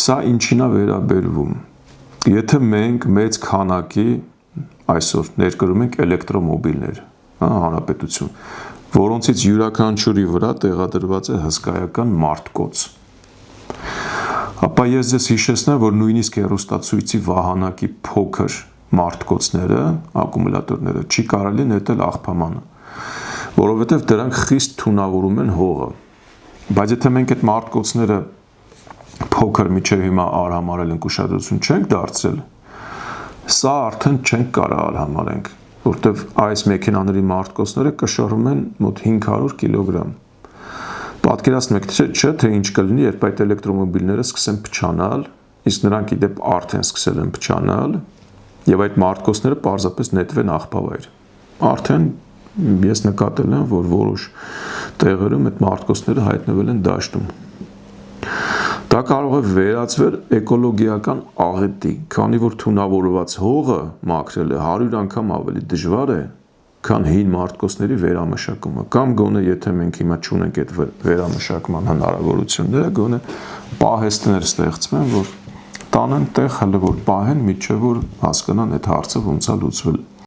Սա ինչին է վերաբերվում։ Եթե մենք մեծ քանակի այսօր ներկրում ենք էլեկտրոմոբիլներ, հանրապետություն, որոնցից յուրաքանչյուրի վրա տեղադրված է հսկայական մարտկոց, ապա ես ձեզ հիշեցնեմ, որ նույնիսկ հեռուստացույցի վահանակի փոքր մարտկոցները, ակումուլյատորները չի կարելի նետել աղբամանը, որովհետև դրանք խիստ թունավորում են հողը, բայց եթե մենք այդ մարտկոցները փոքր միջև հիմա արհամարել ենք, ուշադրություն չենք դարձրել, սա արդեն չենք կարող արհամարենք, որտև այս մեքենաների մարտկոցները կշռում են մոտ 500 կիլոգրամ։ Պատկերացնում եք, չէ, թե ինչ կլինի, երբ այդ էլեկտրոմոբիլները սկսեն փչանալ, իսկ նրանք ի դեպ արդեն սկսել են փչանալ, եւ այդ մարտկոցները պարզապես նետվեն աղբավայր։ Արդեն ես նկատել եմ, որ որոշ տեղերում այդ մարտկոցները հայտնվել են դաշտում։ Դա կարող է վերածվել էկոլոգիական աղետի, քանի որ թունավորված հողը մաքրելը 100 անգամ ավելի դժվար է, քան հին մարտկոցների վերամշակումը, կամ գոնե եթե մենք հիմա չունենք այդ վերամշակման հնարավորությունները, գոնե պահեստներ ստեղծվեն, որ տանեն տեղ հələ որ պահեն, մինչև որ հասկանան այդ հարցը ոնց է լուծվել։